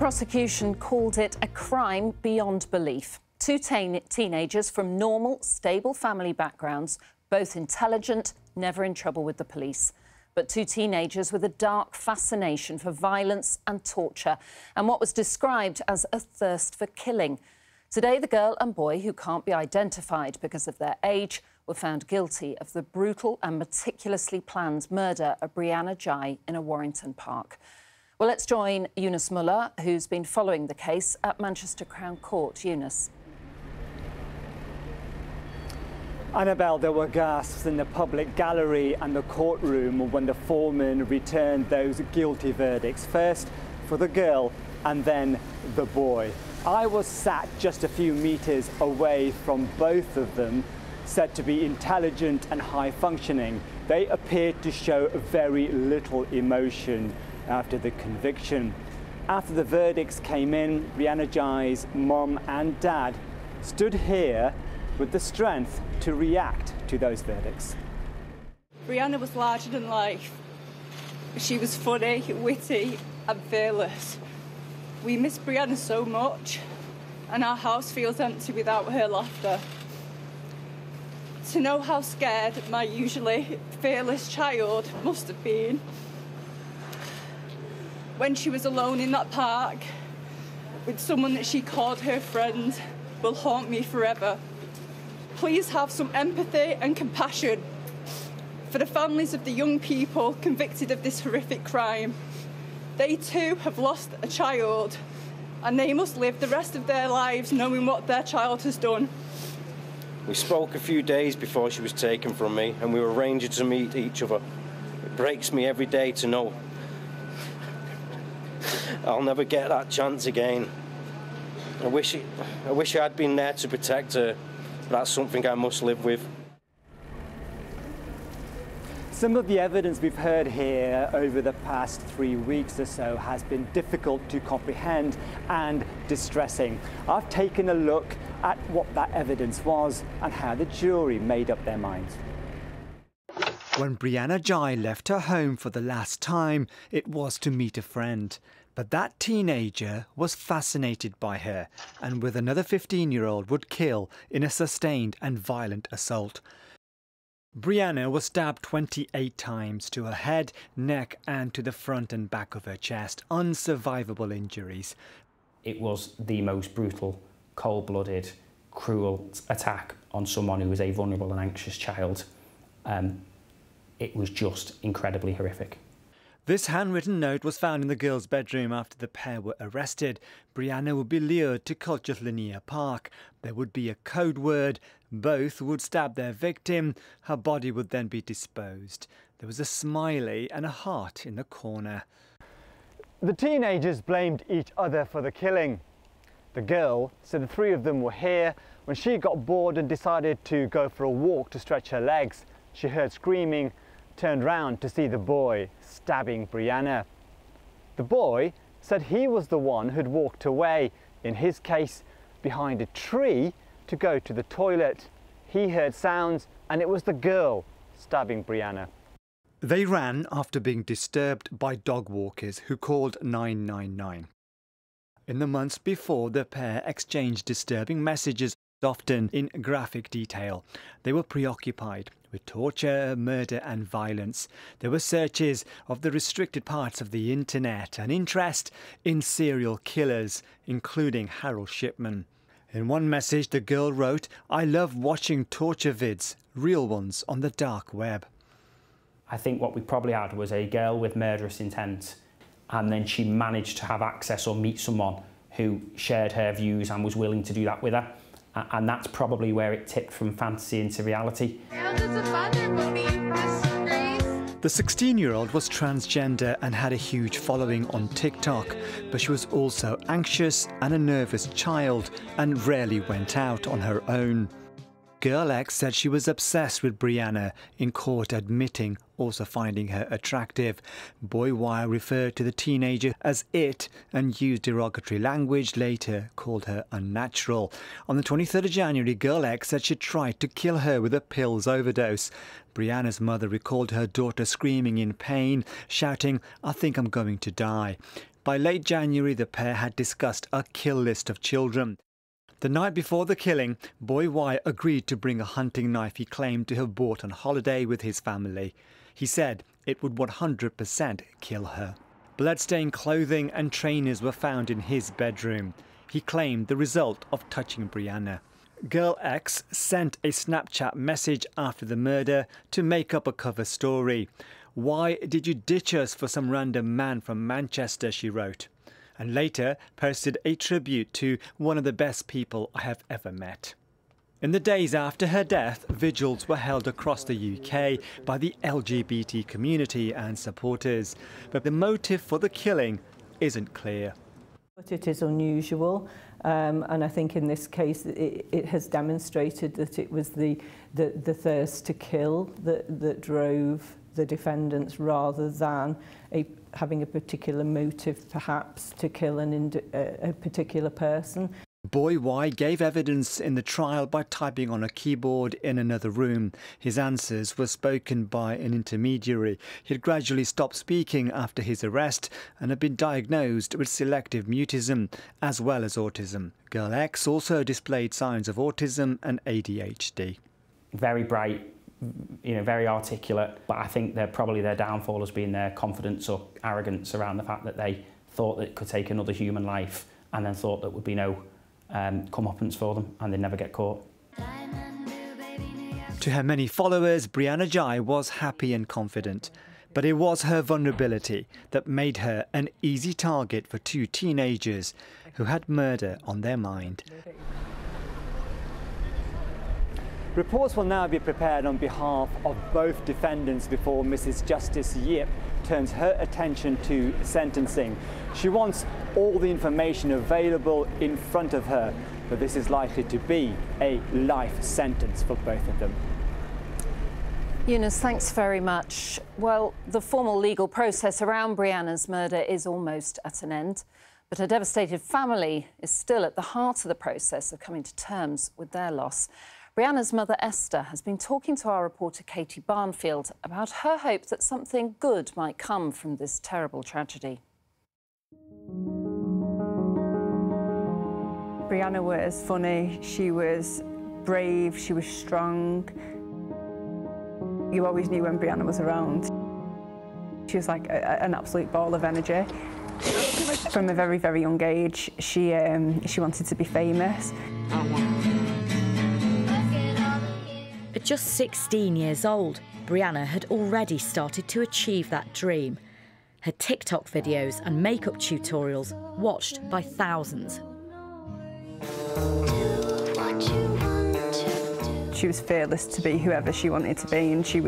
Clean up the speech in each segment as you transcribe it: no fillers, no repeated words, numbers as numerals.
prosecution called it a crime beyond belief. Two teenagers from normal, stable family backgrounds, both intelligent, never in trouble with the police. But two teenagers with a dark fascination for violence and torture and what was described as a thirst for killing. Today, the girl and boy, who can't be identified because of their age, were found guilty of the brutal and meticulously planned murder of Brianna Ghey in a Warrington park. Well, let's join Eunice Muller, who's been following the case at Manchester Crown Court. Eunice. Annabelle, there were gasps in the public gallery and the courtroom when the foreman returned those guilty verdicts, first for the girl and then the boy. I was sat just a few metres away from both of them, said to be intelligent and high-functioning. They appeared to show very little emotion after the conviction. After the verdicts came in, Brianna Ghey's mum and dad stood here with the strength to react to those verdicts. Brianna was larger than life. She was funny, witty and fearless. We miss Brianna so much, and our house feels empty without her laughter. To know how scared my usually fearless child must have been when she was alone in that park with someone that she called her friend will haunt me forever. Please have some empathy and compassion for the families of the young people convicted of this horrific crime. They too have lost a child, and they must live the rest of their lives knowing what their child has done. We spoke a few days before she was taken from me, and we were arranging to meet each other. It breaks me every day to know I'll never get that chance again. I wish I had been there to protect her, but that's something I must live with. Some of the evidence we've heard here over the past 3 weeks or so has been difficult to comprehend and distressing. I've taken a look at what that evidence was and how the jury made up their minds. When Brianna Ghey left her home for the last time, it was to meet a friend. But that teenager was fascinated by her and with another 15-year-old would kill in a sustained and violent assault. Brianna was stabbed 28 times to her head, neck and to the front and back of her chest, unsurvivable injuries. It was the most brutal, cold-blooded, cruel attack on someone who was a vulnerable and anxious child. It was just incredibly horrific. This handwritten note was found in the girl's bedroom after the pair were arrested. Brianna would be lured to Culcheth Linear Park. There would be a code word. Both would stab their victim. Her body would then be disposed. There was a smiley and a heart in the corner. The teenagers blamed each other for the killing. The girl said the three of them were here when she got bored and decided to go for a walk to stretch her legs. She heard screaming, turned round to see the boy stabbing Brianna. The boy said he was the one who'd walked away, in his case behind a tree, to go to the toilet. He heard sounds and it was the girl stabbing Brianna. They ran after being disturbed by dog walkers who called 999. In the months before, the pair exchanged disturbing messages, often in graphic detail. They were preoccupied with torture, murder and violence. There were searches of the restricted parts of the internet and interest in serial killers, including Harold Shipman. In one message, the girl wrote, "I love watching torture vids, real ones on the dark web." I think what we probably had was a girl with murderous intent, and then she managed to have access or meet someone who shared her views and was willing to do that with her. And that's probably where it tipped from fantasy into reality. The 16-year-old was transgender and had a huge following on TikTok, but she was also anxious and a nervous child and rarely went out on her own. Girl X said she was obsessed with Brianna, in court admitting also finding her attractive. Boy Y referred to the teenager as it and used derogatory language, later called her unnatural. On the 23rd of January, Girl X said she tried to kill her with a pills overdose. Brianna's mother recalled her daughter screaming in pain, shouting, "I think I'm going to die." By late January, the pair had discussed a kill list of children. The night before the killing, boy Y agreed to bring a hunting knife he claimed to have bought on holiday with his family. He said it would 100% kill her. Bloodstained clothing and trainers were found in his bedroom. He claimed the result of touching Brianna. Girl X sent a Snapchat message after the murder to make up a cover story. "Why did you ditch us for some random man from Manchester?" she wrote. And later posted a tribute to "one of the best people I have ever met." In the days after her death, vigils were held across the UK by the LGBT community and supporters. But the motive for the killing isn't clear. But it is unusual, and I think in this case it has demonstrated that it was the thirst to kill that drove the defendants, rather than having a particular motive perhaps to kill a particular person. Boy Y gave evidence in the trial by typing on a keyboard in another room. His answers were spoken by an intermediary. He had gradually stopped speaking after his arrest and had been diagnosed with selective mutism as well as autism. Girl X also displayed signs of autism and ADHD. Very bright, very articulate, but I think probably their downfall has been their confidence or arrogance around the fact that they thought that it could take another human life, and then thought there would be no comeuppance for them and they'd never get caught. To her many followers, Brianna Ghey was happy and confident, but it was her vulnerability that made her an easy target for two teenagers who had murder on their mind. Reports will now be prepared on behalf of both defendants before Mrs. Justice Yip turns her attention to sentencing. She wants all the information available in front of her, but this is likely to be a life sentence for both of them. Eunice, thanks very much. Well, the formal legal process around Brianna's murder is almost at an end, but her devastated family is still at the heart of the process of coming to terms with their loss. Brianna's mother, Esther, has been talking to our reporter, Katie Barnfield, about her hope that something good might come from this terrible tragedy. Brianna was funny, she was brave, she was strong. You always knew when Brianna was around. She was like an absolute ball of energy. From a very, very young age, she wanted to be famous. At just 16 years old, Brianna had already started to achieve that dream. Her TikTok videos and makeup tutorials watched by thousands. She was fearless to be whoever she wanted to be, and she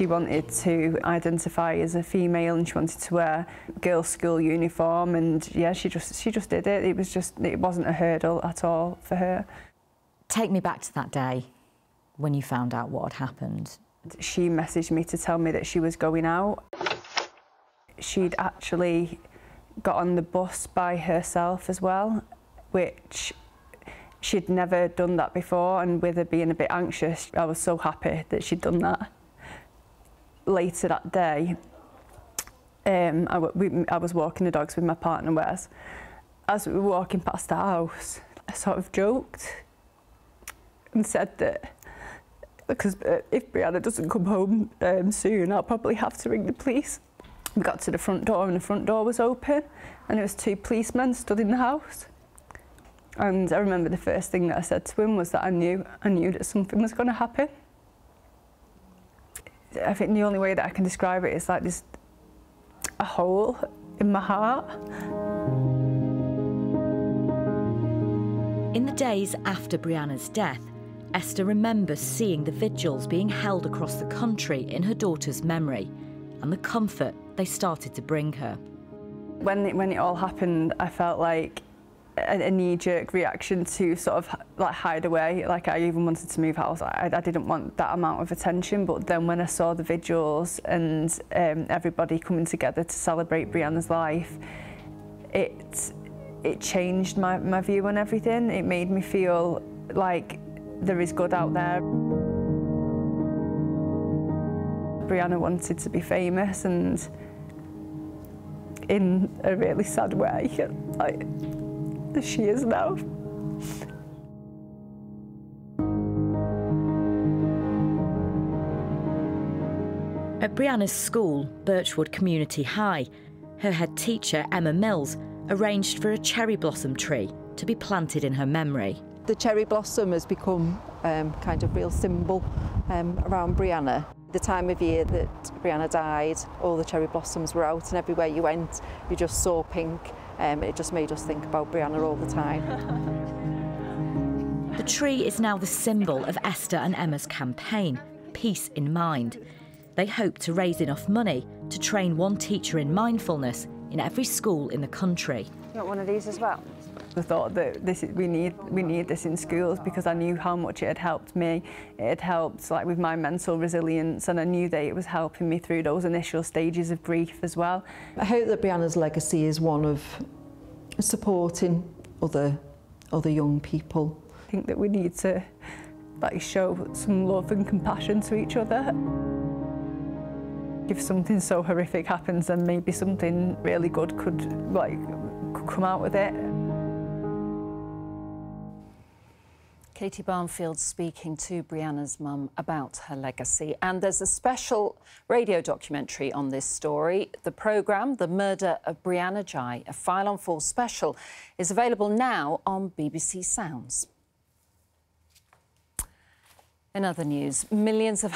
wanted to identify as a female, and she wanted to wear girls' school uniform, and yeah, she just did it. It wasn't a hurdle at all for her. Take me back to that day when you found out what had happened. She messaged me to tell me that she was going out. She'd actually got on the bus by herself as well, which she'd never done that before, and with her being a bit anxious, I was so happy that she'd done that. Later that day, I was walking the dogs with my partner Wes. As we were walking past the house, I sort of joked and said that because if Brianna doesn't come home soon, I'll probably have to ring the police. We got to the front door and the front door was open, and there was two policemen stood in the house. And I remember the first thing that I said to him was that I knew that something was going to happen. I think the only way that I can describe it is like there's a hole in my heart. In the days after Brianna's death, Esther remembers seeing the vigils being held across the country in her daughter's memory and the comfort they started to bring her. When it all happened, I felt like a knee-jerk reaction to sort of like hide away. Like I even wanted to move house. I didn't want that amount of attention, but then when I saw the vigils and everybody coming together to celebrate Brianna's life, it changed my view on everything. It made me feel like there is good out there. Brianna wanted to be famous, and in a really sad way, like she is now. At Brianna's school, Birchwood Community High, her head teacher, Emma Mills, arranged for a cherry blossom tree to be planted in her memory. The cherry blossom has become kind of real symbol around Brianna. The time of year that Brianna died, all the cherry blossoms were out, and everywhere you went, you just saw pink. It just made us think about Brianna all the time. The tree is now the symbol of Esther and Emma's campaign, Peace in Mind. They hope to raise enough money to train one teacher in mindfulness in every school in the country. You want one of these as well? I thought that we need this in schools, because I knew how much it had helped me. It had helped like with my mental resilience, and I knew that it was helping me through those initial stages of grief as well. I hope that Brianna's legacy is one of supporting other young people. I think that we need to like show some love and compassion to each other. If something so horrific happens, then maybe something really good could come out with it. Katie Barnfield speaking to Brianna's mum about her legacy. And there's a special radio documentary on this story. The programme, The Murder of Brianna Ghey, a File on 4 special, is available now on BBC Sounds. In other news, millions of